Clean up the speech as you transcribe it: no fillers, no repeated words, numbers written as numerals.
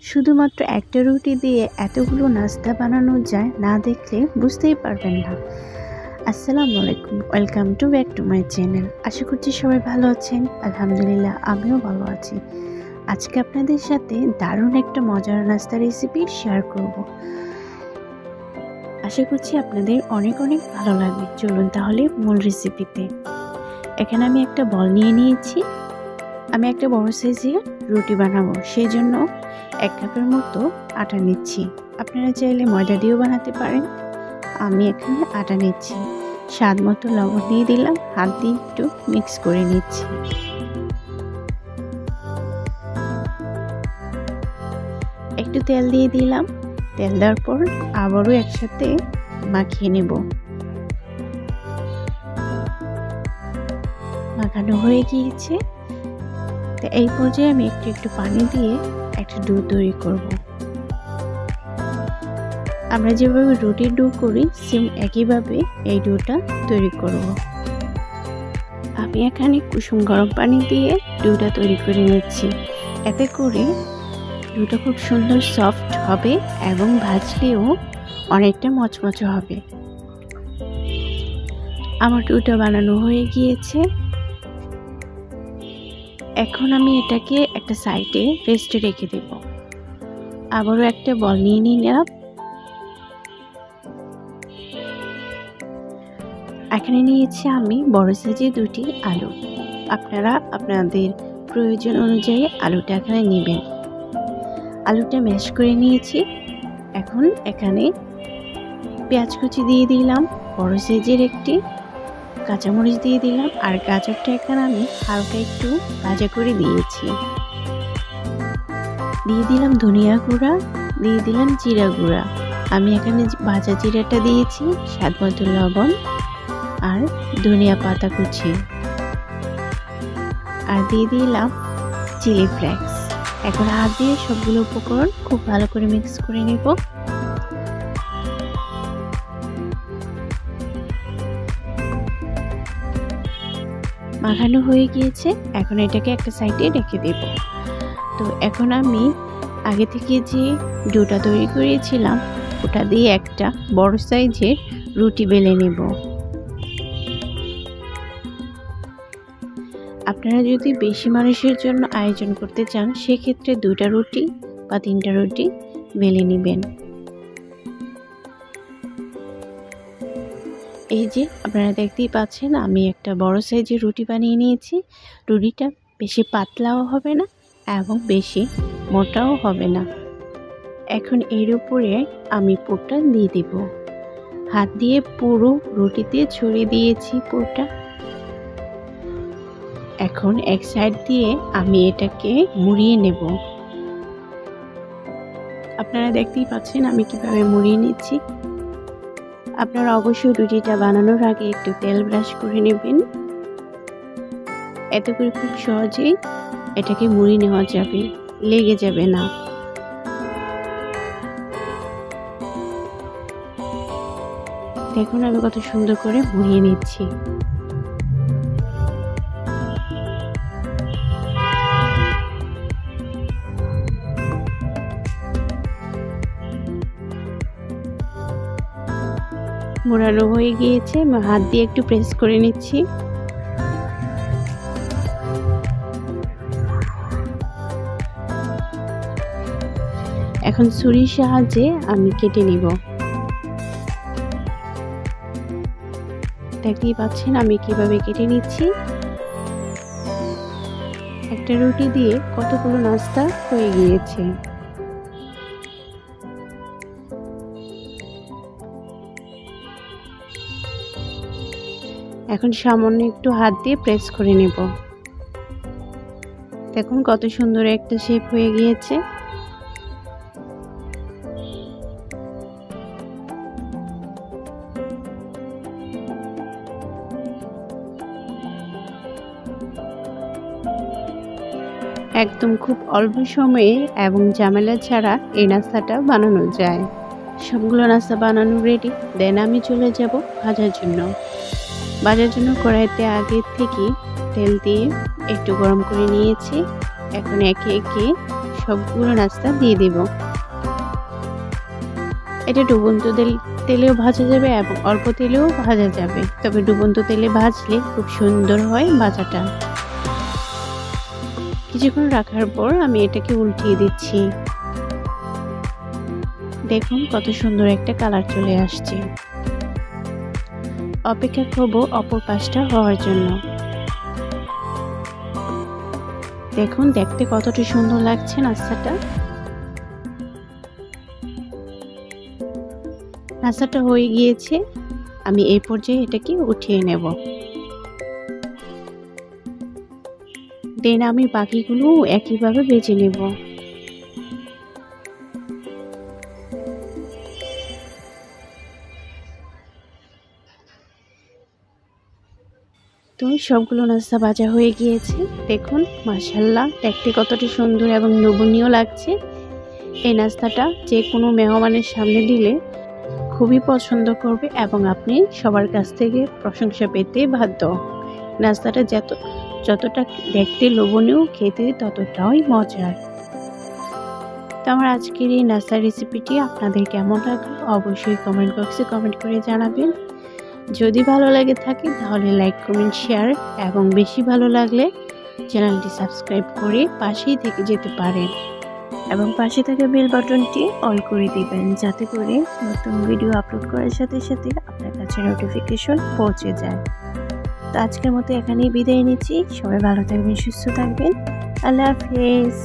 শুধুমাত্র একটা রুটি দিয়ে এতগুলো নাস্তা বানানো যায়, না দেখলে বুঝতেই পারবেন না। আসসালামু আলাইকুম, welcome to back to my channel. আশা করছি সবাই ভালো আছেন। আলহামদুলিল্লাহ, আমিও ভালো আছি। আজকে আপনাদের সাথে দারুণ একটা মজার নাস্তা রেসিপি শেয়ার করব। আশা করছি আপনাদের অনেক অনেক ভালো লাগবে। চলুন তাহলে মূল রেসিপিতে। এখানে আমি একটা বল নিয়ে নিয়েছি। আমি একটা বড় সাইজের রুটি বানাবো, সেই জন্য 1 কাপের মতো আটা নিচ্ছি। আপনারা চাইলে ময়দা দিয়েও বানাতে পারেন। আমি এখানে আটা নিচ্ছি। স্বাদ মতো লবণ দিয়ে দিলাম, হাত দিয়ে একটু মিক্স করে নিচ্ছি। একটু তেল দিয়ে দিলাম। তেল দেওয়ার পর আবারও একসাথে মাখিয়ে নেব। মাখানো হয়ে গিয়েছে। তো এই পর্যায়ে আমি একটু পানি দিয়ে একটা ডো তৈরি করব। আমরা যেভাবে রুটির ডো করি সেম একইভাবে এই ডোটা তৈরি করব। আমি এখানে কুসুম গরম পানি দিয়ে ডোটা তৈরি করে নিচ্ছি। এতে করে ডোটা খুব সুন্দর সফট হবে এবং ভাজলেও অনেকটা মচমচে হবে। আমার ডোটা বানানো হয়ে গিয়েছে। এখন আমি এটাকে একটা সাইডে রেস্টে রেখে দেব। আবারও একটা বল নিয়ে নিলাম। এখানে নিয়েছি আমি বড় সাইজের 2টি আলু। আপনারা আপনাদের প্রয়োজন অনুযায়ী আলুটা এখানে নেবেন। আলুটা ম্যাশ করে নিয়েছি। এখন এখানে পেঁয়াজ কুচি দিয়ে দিলাম, বড় সাইজের একটি কাঁচামরিচ দিয়ে দিলাম, আর গাজরটা এখানে আমি হালকা একটু ভাজা করে দিয়েছি। দিয়ে দিলাম ধনিয়া গুঁড়া, দিয়ে দিলাম জিরা গুঁড়া। আমি এখানে ভাজা জিরাটা দিয়েছি, স্বাদ মতো লবণ আর ধনিয়া পাতা কুচি, আর দিয়ে দিলাম চিলি ফ্লেক্স। এখন হাত দিয়ে সবগুলো উপকরণ খুব ভালো করে মিক্স করে নেব। মাখানো হয়ে গিয়েছে। এখন এটাকে একটা সাইডে রেখে দেব। তো এখন আমি আগে থেকে যে ডোটা তৈরি করেছিলাম ওটা দিয়ে একটা বড় সাইজের রুটি বেলে নেব। আপনারা যদি বেশি মানুষের জন্য আয়োজন করতে চান সেক্ষেত্রে 2টা রুটি বা 3টা রুটি বেলে নেবেন। এই যে আপনারা দেখতেই পাচ্ছেন আমি একটা বড় সাইজের রুটি বানিয়ে নিয়েছি। রুটিটা বেশি পাতলাও হবে না এবং বেশি মোটাও হবে না। এখন এর উপরে আমি পুরটা দিয়ে দেব। হাত দিয়ে পুরো রুটিতে ছড়িয়ে দিয়েছি পুরটা। এখন এক সাইড দিয়ে আমি এটাকে মুড়িয়ে নেব। আপনারা দেখতেই পাচ্ছেন আমি কিভাবে মুড়িয়ে নিচ্ছি। আপনারা অবশ্যই রুটিটা বানানোর আগে একটু তেল ব্রাশ করে নেবেন। এতে করে খুব সহজেই এটাকে মুড়িয়ে নেওয়া যাবে, লেগে যাবে না। দেখুন আমি কত সুন্দর করে মুড়িয়ে নিচ্ছি। মোড়ানো হয়ে গিয়েছে। আমি হাত দিয়ে একটু প্রেস করে নিচ্ছি। এখন ছুরির সাহায্যে আমি কেটে নিব। দেখতেই পাচ্ছেন আমি কিভাবে কেটে নিচ্ছি। একটা রুটি দিয়ে কতগুলো নাস্তা হয়ে গিয়েছে। এখন সামান্য একটু হাত দিয়ে প্রেস করে নেব। দেখুন কত সুন্দর একটা শেপ হয়ে গিয়েছে। একদম খুব অল্প সময়ে এবং ঝামেলা ছাড়া এই নাস্তাটা বানানো যায়। সবগুলো নাস্তা বানানো রেডি। দেন আমি চলে যাব ভাজার জন্য। কড়াইতে আগে থেকে তেল দিয়ে একটু গরম করে নিয়েছি। এখন একে একে সবগুলো নাস্তা দিয়ে দিব। এটা ডুবন্ত তেলেও ভাজা যাবে এবং অল্প তেলেও ভাজা যাবে, তবে ডুবন্ত তেলে ভাজলে খুব সুন্দর হয় ভাজাটা। কিছুক্ষণ রাখার পর আমি এটাকে উল্টিয়ে দিচ্ছি। দেখুন কত সুন্দর একটা কালার চলে আসছে। অপেক্ষা করব অপর পাশটা হওয়ার জন্য। দেখুন দেখতে কতটা সুন্দর লাগছে নাস্তাটা। নাস্তাটা হয়ে গিয়েছে, আমি এই পর্যায়ে এটাকে উঠিয়ে নেব। দেন আমি বাকিগুলো একইভাবে ভেজে নেব। তো সবগুলো নাস্তা ভাজা হয়ে গিয়েছে। দেখুন মাশাআল্লাহ দেখতে কতটা সুন্দর এবং লোভনীয় লাগছে। এই নাস্তাটা যে কোনো মেহমানের সামনে দিলে খুবই পছন্দ করবে এবং আপনি সবার কাছ থেকে প্রশংসা পেতে বাধ্য। নাস্তাটা যতটা দেখতে লোভনীয়, খেতে ততটাই মজার। তো আমার আজকের এই নাস্তার রেসিপিটি আপনাদের কেমন লাগলো অবশ্যই কমেন্ট বক্সে কমেন্ট করে জানাবেন। যদি ভালো লাগে থাকে তাহলে লাইক, কমেন্ট, শেয়ার এবং বেশি ভালো লাগলে চ্যানেলটি সাবস্ক্রাইব করে পাশেই থেকে যেতে পারেন এবং পাশে থাকা বেল বাটনটি অল করে দিবেন, যাতে করে নতুন ভিডিও আপলোড করার সাথে সাথে আপনার কাছে নোটিফিকেশন পৌঁছে যায়। তো আজকের মতো এখানেই বিদায় নিচ্ছি। সবাই ভালো থাকবেন, সুস্থ থাকবেন। আল্লাহ হাফেজ।